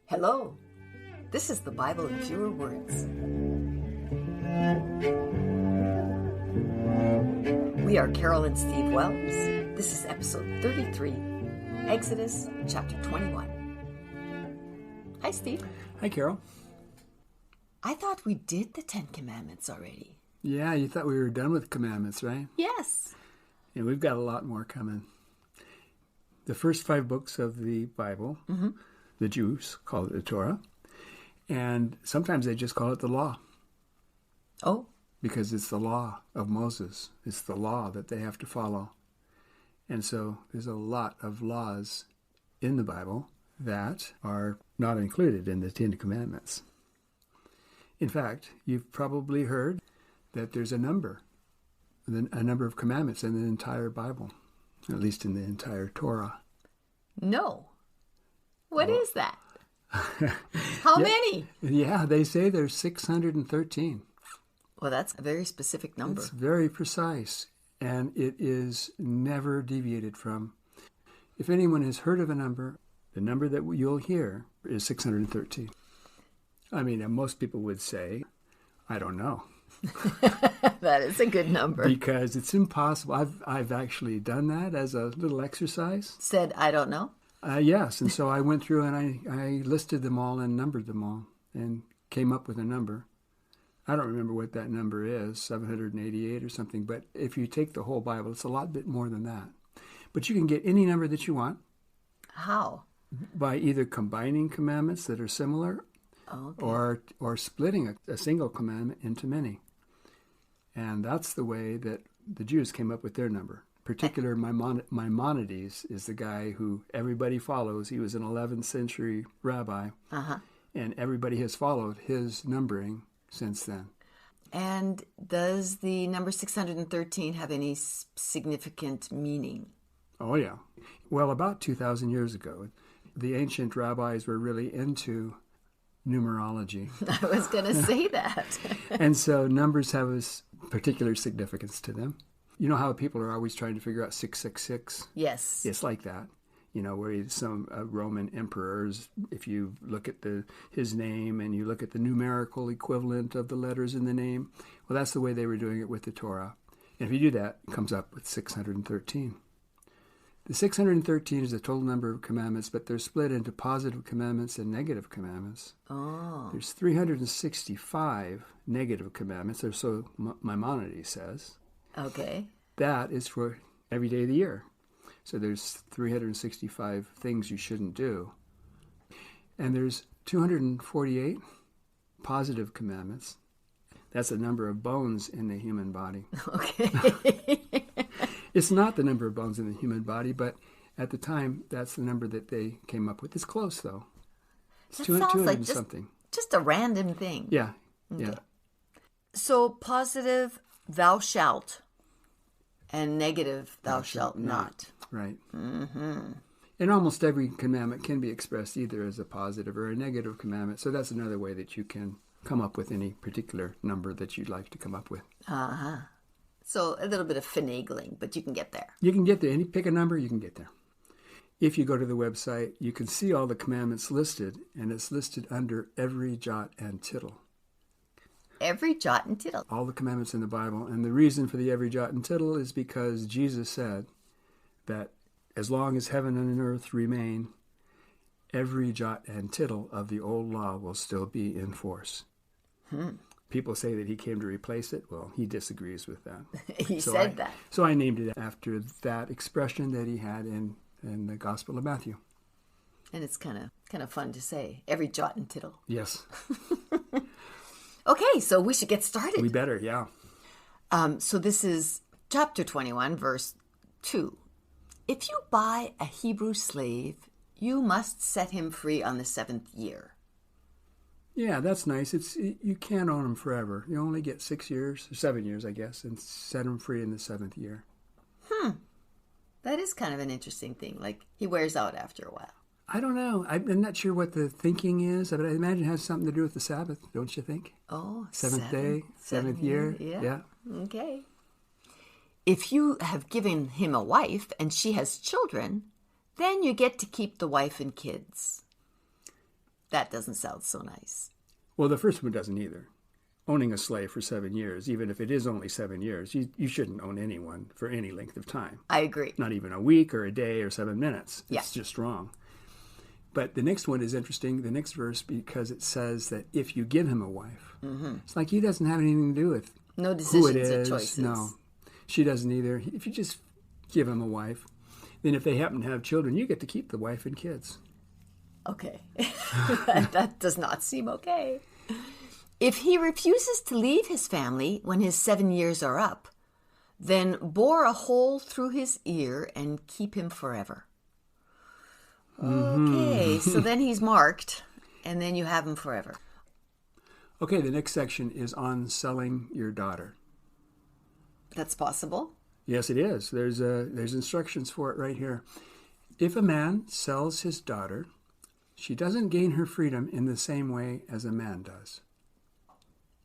Hello, this is the Bible in Fewer Words. We are Carol and Steve Wells. This is episode 33, Exodus chapter 21. Hi, Steve. Hi, Carol. I thought we did the 10 Commandments already. Yeah, you thought we were done with commandments, right? Yes. And we've got a lot more coming. The first 5 books of the Bible, the Jews call it the Torah, and sometimes they just call it the law. Oh. Because it's the law of Moses. It's the law that they have to follow. And so there's a lot of laws in the Bible that are not included in the 10 Commandments. In fact, you've probably heard that there's a number of commandments in the entire Bible, at least in the entire Torah. No. What is that? How many? Yeah, they say there's 613. Well, that's a very specific number. It's very precise, and it is never deviated from. If anyone has heard of a number, the number that you'll hear is 613. I mean, most people would say, I don't know. That is a good number. Because it's impossible. I've actually done that as a little exercise. Said, I don't know? Yes, and so I went through and I listed them all and numbered them all and came up with a number. I don't remember what that number is, 788 or something, but if you take the whole Bible, it's a lot bit more than that. But you can get any number that you want. How? By either combining commandments that are similar or splitting a single commandment into many. And that's the way that the Jews came up with their number. Particular Maimonides is the guy who everybody follows. He was an 11th century rabbi, and everybody has followed his numbering since then. And does the number 613 have any significant meaning? Oh, yeah. Well, about 2,000 years ago, the ancient rabbis were really into numerology. I was going to say that. And so numbers have a particular significance to them. You know how people are always trying to figure out 666? Yes. It's like that. You know, where some Roman emperors, if you look at his name and you look at the numerical equivalent of the letters in the name, well, that's the way they were doing it with the Torah. And if you do that, it comes up with 613. The 613 is the total number of commandments, but they're split into positive commandments and negative commandments. Oh. There's 365 negative commandments, or so Maimonides says. Okay. That is for every day of the year. So there's 365 things you shouldn't do. And there's 248 positive commandments. That's the number of bones in the human body. Okay. It's not the number of bones in the human body, but at the time, that's the number that they came up with. It's close, though. It's 200 like something. Just a random thing. Yeah, okay. Yeah. So positive, thou shalt, and negative, thou shalt not. Right. Mm-hmm. And almost every commandment can be expressed either as a positive or a negative commandment. So that's another way that you can come up with any particular number that you'd like to come up with. Uh-huh. So a little bit of finagling, but you can get there. You can get there. Pick a number, you can get there. If you go to the website, you can see all the commandments listed, and it's listed under every jot and tittle. Every jot and tittle. All the commandments in the Bible. And the reason for the every jot and tittle is because Jesus said that as long as heaven and earth remain, every jot and tittle of the old law will still be in force. People say that he came to replace it. Well, he disagrees with that. He said that. So I named it after that expression that he had in the Gospel of Matthew. And it's kind of fun to say, every jot and tittle. Yes. Okay, so we should get started. We better, yeah. So this is chapter 21, verse 2. If you buy a Hebrew slave, you must set him free on the 7th year. Yeah, that's nice. You can't own him forever. You only get 6 years, or 7 years, I guess, and set him free in the 7th year. That is kind of an interesting thing. Like, he wears out after a while. I don't know. I'm not sure what the thinking is, but I imagine it has something to do with the Sabbath, don't you think? Oh, seventh day, seventh year. Yeah. Okay. If you have given him a wife and she has children, then you get to keep the wife and kids. That doesn't sound so nice. Well, the first one doesn't either. Owning a slave for 7 years, even if it is only 7 years, you shouldn't own anyone for any length of time. I agree. Not even a week or a day or 7 minutes. Yeah. It's just wrong. But the next one is interesting, the next verse, because it says that if you give him a wife, it's like he doesn't have anything to do with No decisions who it or is. choices. No, she doesn't either. If you just give him a wife, then if they happen to have children, you get to keep the wife and kids. Okay. That does not seem okay. If he refuses to leave his family when his 7 years are up, then bore a hole through his ear and keep him forever. Okay, so then he's marked, and then you have him forever. Okay, the next section is on selling your daughter. That's possible. Yes, it is. There's instructions for it right here. If a man sells his daughter, she doesn't gain her freedom in the same way as a man does.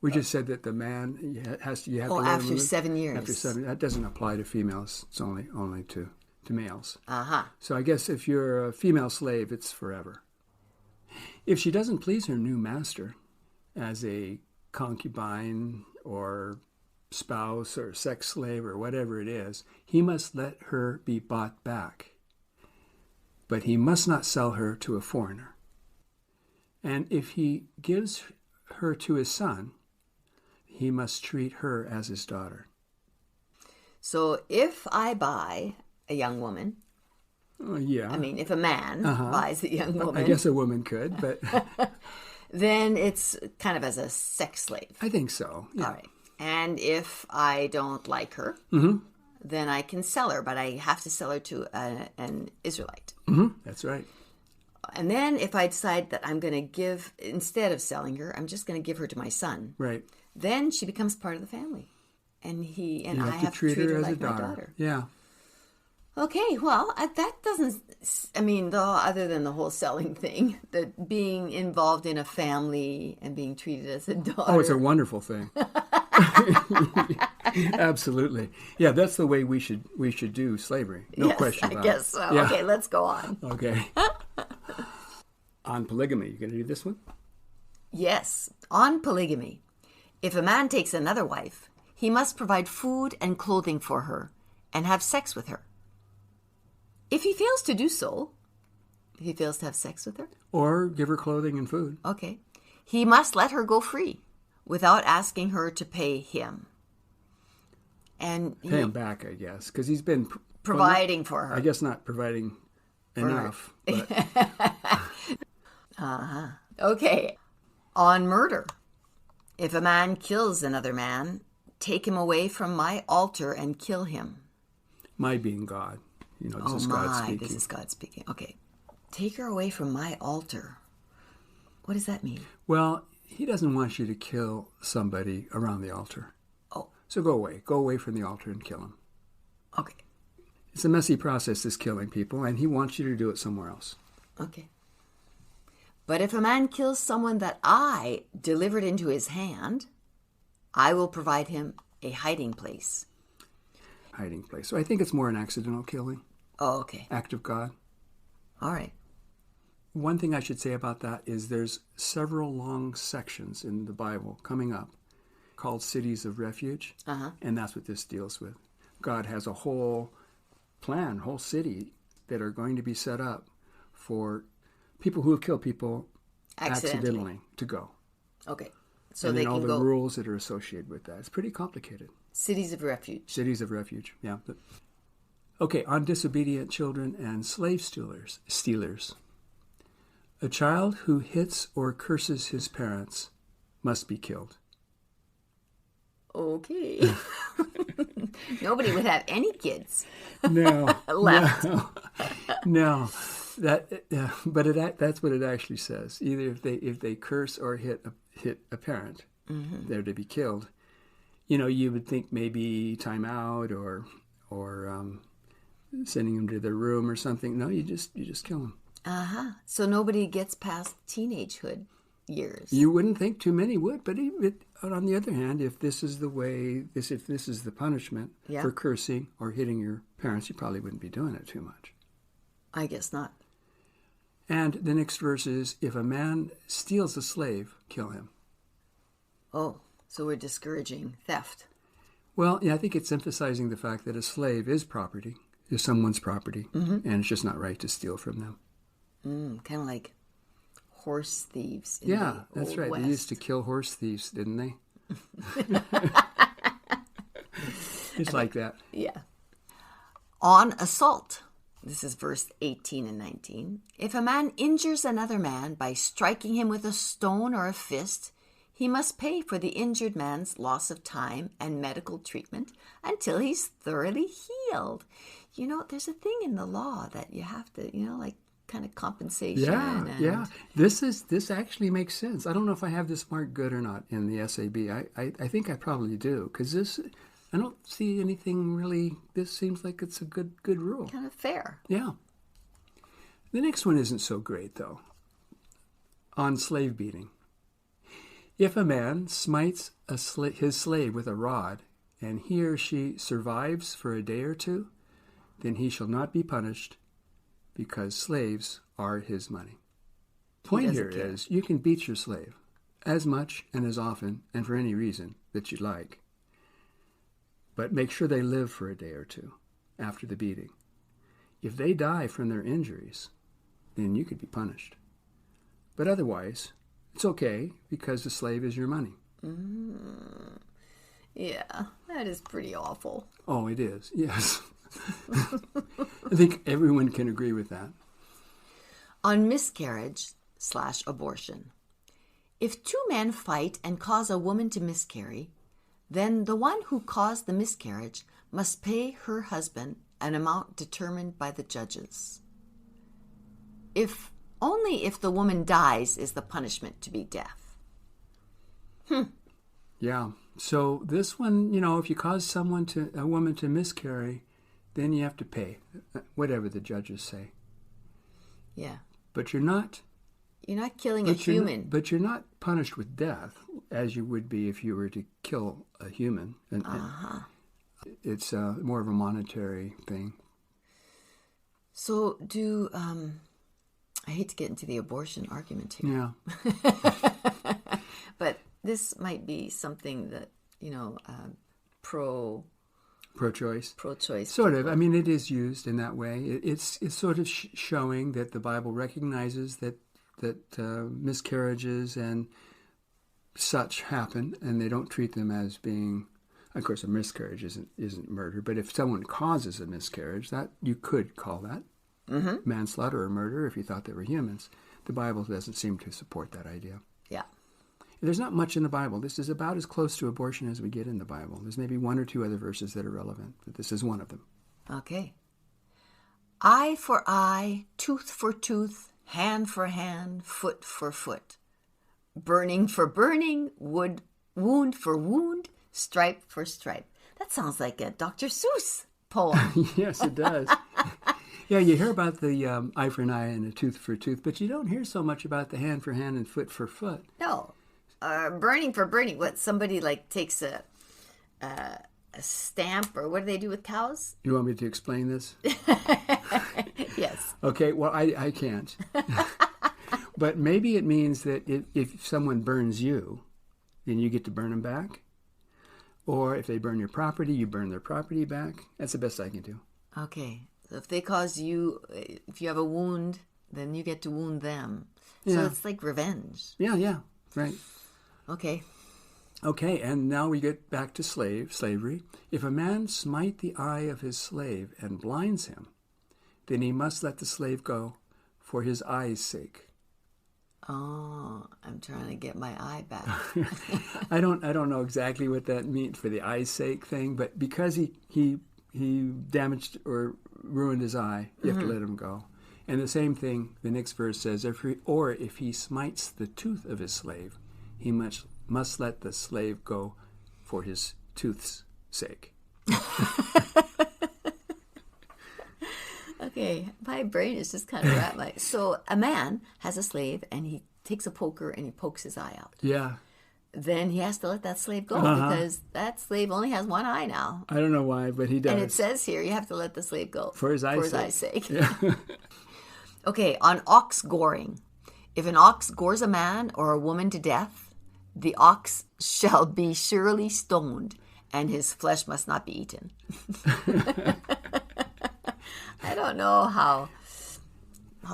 We just said that the man has to. You have to let him after live. 7 years. After 7, that doesn't apply to females. It's only to males. Uh-huh. So I guess if you're a female slave, it's forever. If she doesn't please her new master as a concubine or spouse or sex slave or whatever it is, he must let her be bought back. But he must not sell her to a foreigner. And if he gives her to his son, he must treat her as his daughter. So if I buy a young woman, Yeah. I mean, if a man buys a young woman, I guess a woman could, but then it's kind of as a sex slave. I think so. Yeah. All right. And if I don't like her, then I can sell her, but I have to sell her to an Israelite. That's right. And then if I decide that I'm going to give, instead of selling her, I'm just going to give her to my son, Right. then she becomes part of the family. And You I have to treat her as like a daughter. my daughter. Yeah. Okay, well, that doesn't, I mean, other than the whole selling thing, that being involved in a family and being treated as a daughter. Oh, it's a wonderful thing. Absolutely. Yeah, that's the way we should do slavery. No Yes, question I about guess it. so. Yeah. Okay, let's go on. Okay. On polygamy, you going to do this one? Yes, on polygamy. If a man takes another wife, he must provide food and clothing for her and have sex with her. If he fails to do so, if he fails to have sex with her, Or give her clothing and food. okay, he must let her go free without asking her to pay him. And Pay him back, I guess, because he's been providing for her. I guess not providing enough. But Okay, on murder. If a man kills another man, take him away from my altar and kill him. my being God. This is God speaking. This is God speaking. Okay. Take her away from my altar. What does that mean? Well, he doesn't want you to kill somebody around the altar. Oh, So go away. Go away from the altar and kill him. okay. It's a messy process, this killing people, and he wants you to do it somewhere else. Okay. But if a man kills someone that I delivered into his hand, I will provide him a hiding place. Hiding place. So I think it's more an accidental killing, Oh, okay. act of God. All right. One thing I should say about that is there's several long sections in the Bible coming up called cities of refuge, and that's what this deals with. God has a whole plan, whole city that are going to be set up for people who have killed people accidentally to go. Okay. So and they then all can the go rules that are associated with that. It's pretty complicated. cities of refuge. Cities of refuge, yeah. Okay, on disobedient children and slave stealers. A child who hits or curses his parents must be killed. Okay. Nobody would have any kids. No, Left. no. That's what it actually says. Either if they curse or hit a parent, they're to be killed. You would think maybe time out or sending them to their room or something. No, you just kill them. So nobody gets past teenagehood years. You wouldn't think too many would, but on the other hand, if this is the way, if this is the punishment for cursing or hitting your parents, you probably wouldn't be doing it too much. I guess not. And the next verse is, if a man steals a slave, kill him. Oh, so we're discouraging theft. Well, yeah, I think it's emphasizing the fact that a slave is property, is someone's property, and it's just not right to steal from them. Kind of like horse thieves in Yeah, the that's Old right. West. They used to kill horse thieves, didn't they? It's like that. Yeah. On assault. This is verse 18 and 19. If a man injures another man by striking him with a stone or a fist, he must pay for the injured man's loss of time and medical treatment until he's thoroughly healed. You know, there's a thing in the law that you have to, like kind of compensation. Yeah. This actually makes sense. I don't know if I have this marked good or not in the SAB. I think I probably do, because I don't see anything really. This seems like it's a good rule. Kind of fair. Yeah. The next one isn't so great, though. On slave beating. If a man smites his slave with a rod, and he or she survives for a day or two, then he shall not be punished, because slaves are his money. Point here is, you can beat your slave as much and as often and for any reason that you like, but make sure they live for a day or two after the beating. If they die from their injuries, then you could be punished. But otherwise, it's okay, because the slave is your money. Yeah, that is pretty awful. Oh, it is, yes. I think everyone can agree with that. On miscarriage/abortion. If two men fight and cause a woman to miscarry, then the one who caused the miscarriage must pay her husband an amount determined by the judges. Only if the woman dies is the punishment to be death. Yeah. So this one, if you cause a woman to miscarry, then you have to pay, whatever the judges say. Yeah. But you're not killing a human. But you're not punished with death, as you would be if you were to kill a human. And it's more of a monetary thing. So I hate to get into the abortion argument here. Yeah. But this might be something that, pro-choice. Pro-choice. Sort of. I mean, it is used in that way. It's sort of showing that the Bible recognizes that miscarriages and such happen, and they don't treat them as being. Of course, a miscarriage isn't murder, but if someone causes a miscarriage, that you could call that manslaughter or murder if you thought they were humans. The Bible doesn't seem to support that idea. Yeah. There's not much in the Bible. This is about as close to abortion as we get in the Bible. There's maybe one or two other verses that are relevant, but this is one of them. Okay. Eye for eye, tooth for tooth, hand for hand, foot for foot. Burning for burning, wound for wound, stripe for stripe. That sounds like a Dr. Seuss poem. Yes, it does. Yeah, you hear about the eye for an eye and a tooth for a tooth, but you don't hear so much about the hand for hand and foot for foot. No. Burning for burning. What, somebody takes a stamp, or what do they do with cows? You want me to explain this? Yes. Okay, well, I can't. But maybe it means that if someone burns you, then you get to burn them back. Or if they burn your property, you burn their property back. That's the best I can do. Okay. So if they cause you, if you have a wound, then you get to wound them. So Yeah. it's like revenge. Yeah, right. Okay. Okay, and now we get back to slavery. If a man smite the eye of his slave and blinds him, then he must let the slave go for his eye's sake. Oh, I'm trying to get my eye back. I don't know exactly what that means for the eye's sake thing, but because he damaged or ruined his eye, you have to let him go. And the same thing, the next verse says, if he smites the tooth of his slave, he must let the slave go for his tooth's sake. Okay, my brain is just kind of wrapped. So a man has a slave, and he takes a poker and he pokes his eye out. Yeah. Then he has to let that slave go because that slave only has one eye now. I don't know why, but he does. And it says here you have to let the slave go for his eye's sake. Yeah. Okay, on ox goring. If an ox gores a man or a woman to death, the ox shall be surely stoned, and his flesh must not be eaten. I don't know how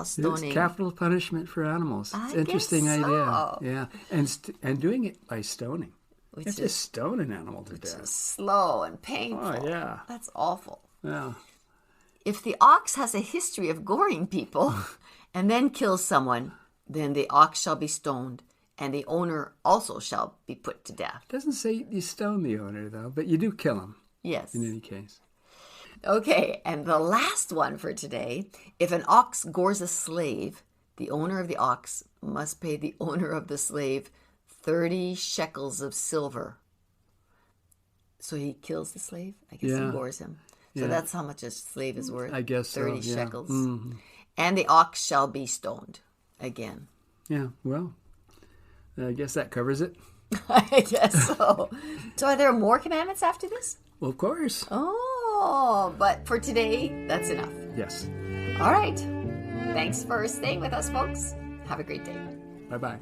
stoning. It's capital punishment for animals. It's an interesting guess so. idea. Yeah, and doing it by stoning. Which You have to stone an animal to death. is slow and painful. Oh, yeah. That's awful. Yeah. If the ox has a history of goring people and then kills someone, then the ox shall be stoned, and the owner also shall be put to death. It doesn't say you stone the owner, though, but you do kill him Yes. in any case. Okay, and the last one for today. If an ox gores a slave, the owner of the ox must pay the owner of the slave 30 shekels of silver. So he kills the slave? I guess he gores him. So that's how much a slave is worth. I guess 30 so, yeah. shekels. Mm-hmm. And the ox shall be stoned again. Yeah, well, I guess that covers it. I guess so. So are there more commandments after this? Well, of course. Oh, but for today, that's enough. Yes. All right. Thanks for staying with us, folks. Have a great day. Bye-bye.